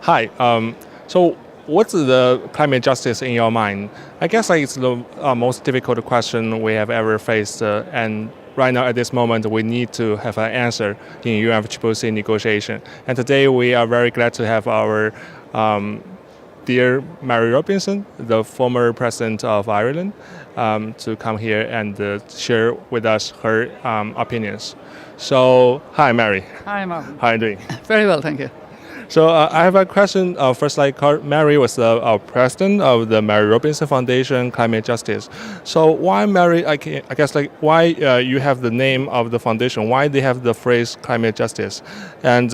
Hi. So, what's the climate justice in your mind? I guess it's the most difficult question we have ever faced, and right now at this moment we need to have an answer in UNFCCC negotiation. And today we are very glad to have our dear Mary Robinson, the former president of Ireland, to come here and share with us her opinions. So, hi Mary. Hi, Marvin. How are you doing? Very well, thank you. So I have a question. First, Mary was the president of the Mary Robinson Foundation Climate Justice. So why Mary? I guess why you have the name of the foundation? Why they have the phrase climate justice, and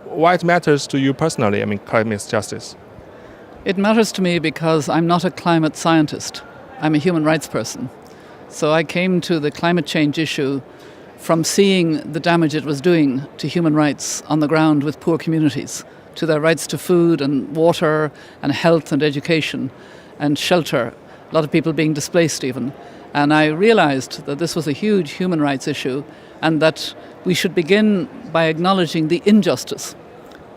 why it matters to you personally? I mean, climate justice. It matters to me because I'm not a climate scientist. I'm a human rights person. So I came to the climate change issue from seeing the damage it was doing to human rights on the ground with poor communities, to their rights to food and water and health and education and shelter, a lot of people being displaced even. And I realized that this was a huge human rights issue and that we should begin by acknowledging the injustice,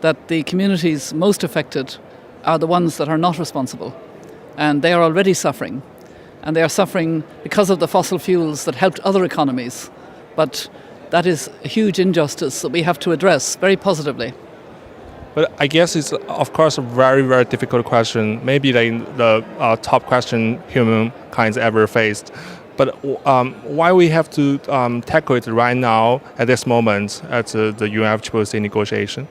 that the communities most affected are the ones that are not responsible. And they are already suffering. And they are suffering because of the fossil fuels that helped other economies. But that is a huge injustice that we have to address very positively. But I guess it's, of course, a very, very difficult question. Maybe the top question humankind ever faced. But why we have to tackle it right now at this moment at the UNFCCC negotiation?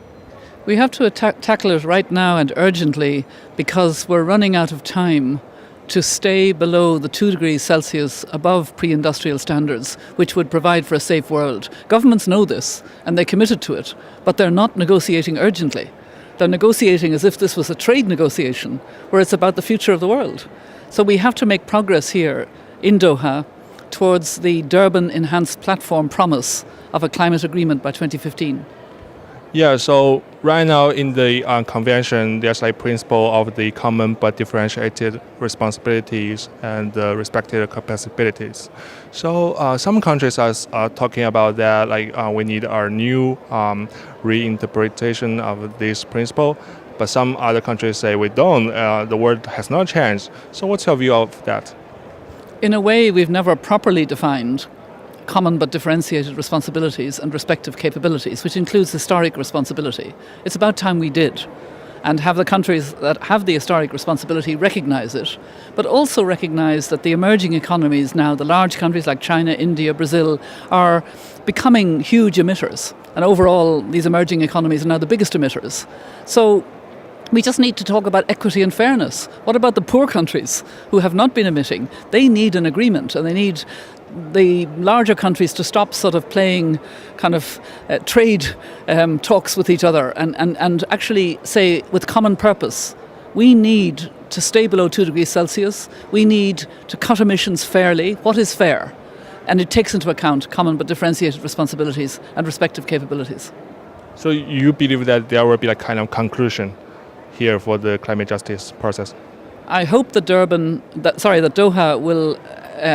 We have to tackle it right now and urgently because we're running out of time to stay below the 2 degrees Celsius above pre-industrial standards, which would provide for a safe world. Governments know this, and they committed to it, but they're not negotiating urgently. They're negotiating as if this was a trade negotiation, where it's about the future of the world. So we have to make progress here in Doha towards the Durban Enhanced Platform promise of a climate agreement by 2015. Yeah, so right now in the convention, there's principle of the common but differentiated responsibilities and respective capabilities. So some countries are talking about that, we need our new reinterpretation of this principle, but some other countries say we don't, the world has not changed. So what's your view of that? In a way, we've never properly defined common but differentiated responsibilities and respective capabilities, which includes historic responsibility. It's about time we did, and have the countries that have the historic responsibility recognize it, but also recognize that the emerging economies now, the large countries like China, India, Brazil, are becoming huge emitters. And overall, these emerging economies are now the biggest emitters. So we just need to talk about equity and fairness. What about the poor countries who have not been emitting? They need an agreement, and they need the larger countries to stop sort of playing kind of trade talks with each other and actually say with common purpose, we need to stay below 2 degrees Celsius, we need to cut emissions fairly. What is fair? And it takes into account common but differentiated responsibilities and respective capabilities. So you believe that there will be conclusion here for the climate justice process? I hope that Doha will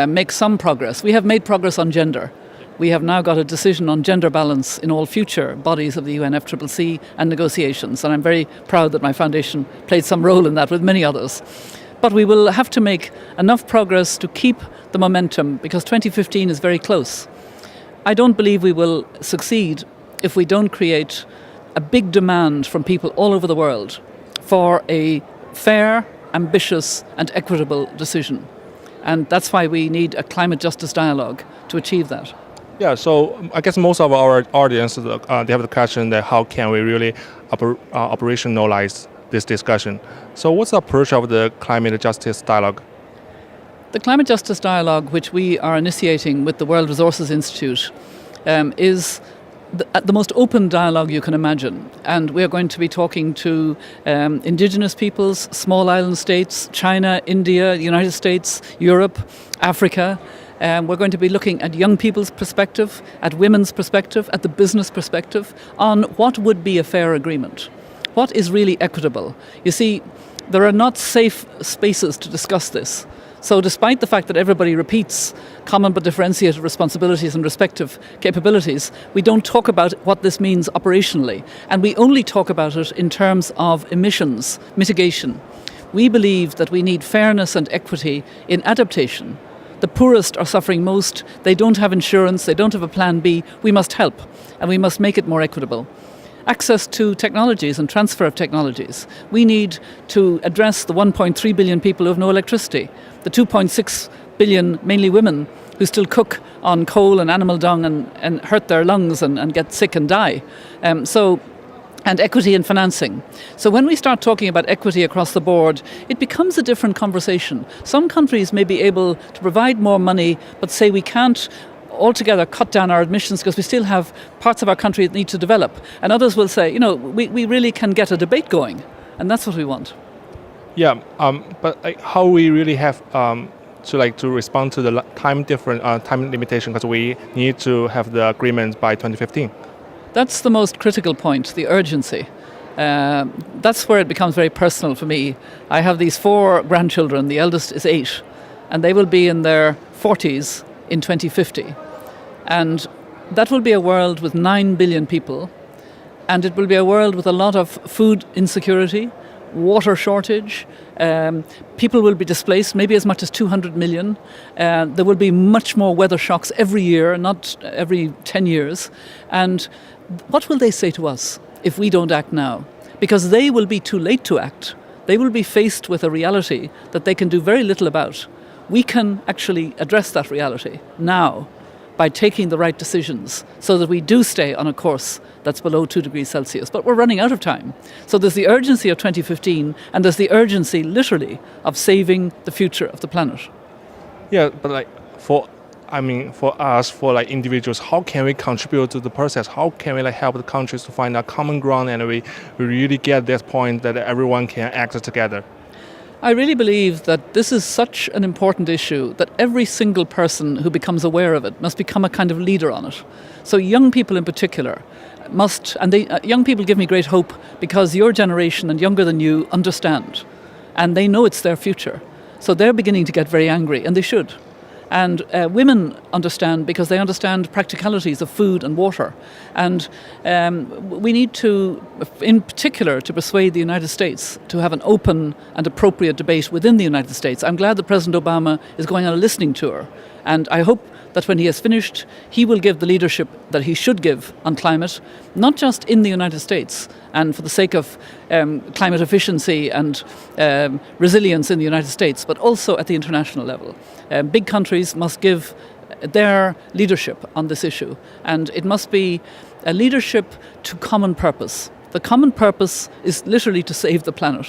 make some progress. We have made progress on gender. We have now got a decision on gender balance in all future bodies of the UNFCCC and negotiations, and I'm very proud that my foundation played some role in that with many others. But we will have to make enough progress to keep the momentum because 2015 is very close. I don't believe we will succeed if we don't create a big demand from people all over the world for a fair, ambitious and equitable decision. And that's why we need a climate justice dialogue to achieve that. Yeah, so I guess most of our audience, they have the question that how can we really operationalize this discussion? So what's the approach of the climate justice dialogue? The climate justice dialogue, which we are initiating with the World Resources Institute, is the most open dialogue you can imagine. And we are going to be talking to indigenous peoples, small island states, China, India, the United States, Europe, Africa. We're going to be looking at young people's perspective, at women's perspective, at the business perspective, on what would be a fair agreement. What is really equitable? You see, there are not safe spaces to discuss this. So despite the fact that everybody repeats common but differentiated responsibilities and respective capabilities, we don't talk about what this means operationally. And we only talk about it in terms of emissions mitigation. We believe that we need fairness and equity in adaptation. The poorest are suffering most. They don't have insurance. They don't have a plan B. We must help, and we must make it more equitable. Access to technologies and transfer of technologies. We need to address the 1.3 billion people who have no electricity, the 2.6 billion, mainly women, who still cook on coal and animal dung and hurt their lungs and get sick and die. And equity in financing. So when we start talking about equity across the board, it becomes a different conversation. Some countries may be able to provide more money, but say we can't altogether cut down our emissions because we still have parts of our country that need to develop. And others will say, we really can get a debate going. And that's what we want. Yeah, but how we really have to respond to the time limitation, because we need to have the agreement by 2015. That's the most critical point, the urgency. That's where it becomes very personal for me. I have these 4 grandchildren, the eldest is 8, and they will be in their 40s in 2050. And that will be a world with 9 billion people, and it will be a world with a lot of food insecurity, water shortage, people will be displaced, maybe as much as 200 million. There will be much more weather shocks every year, not every 10 years. And what will they say to us if we don't act now? Because they will be too late to act. They will be faced with a reality that they can do very little about. We can actually address that reality now by taking the right decisions so that we do stay on a course that's below 2 degrees Celsius. But we're running out of time. So there's the urgency of 2015, and there's the urgency, literally, of saving the future of the planet. Yeah, but for us, for individuals, how can we contribute to the process? How can we help the countries to find a common ground, and we really get this point that everyone can act together? I really believe that this is such an important issue that every single person who becomes aware of it must become a kind of leader on it. So young people in particular must, and young people give me great hope because your generation and younger than you understand, and they know it's their future. So they're beginning to get very angry, and they should. And women understand because they understand practicalities of food and water. And we need to, in particular, to persuade the United States to have an open and appropriate debate within the United States. I'm glad that President Obama is going on a listening tour. And I hope that when he has finished, he will give the leadership that he should give on climate, not just in the United States and for the sake of climate efficiency and resilience in the United States, but also at the international level. Big countries must give their leadership on this issue, and it must be a leadership to common purpose. The common purpose is literally to save the planet,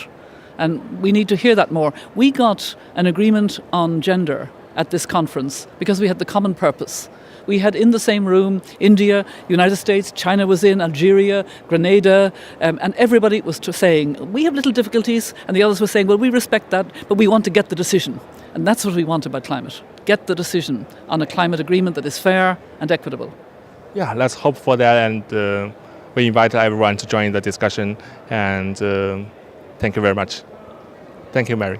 and we need to hear that more. We got an agreement on gender at this conference because we had the common purpose. We had in the same room India, United States, China was in, Algeria, Grenada, and everybody was saying, we have little difficulties, and the others were saying, well, we respect that, but we want to get the decision. And that's what we want about climate. Get the decision on a climate agreement that is fair and equitable. Yeah, let's hope for that, and we invite everyone to join the discussion, and thank you very much. Thank you, Mary.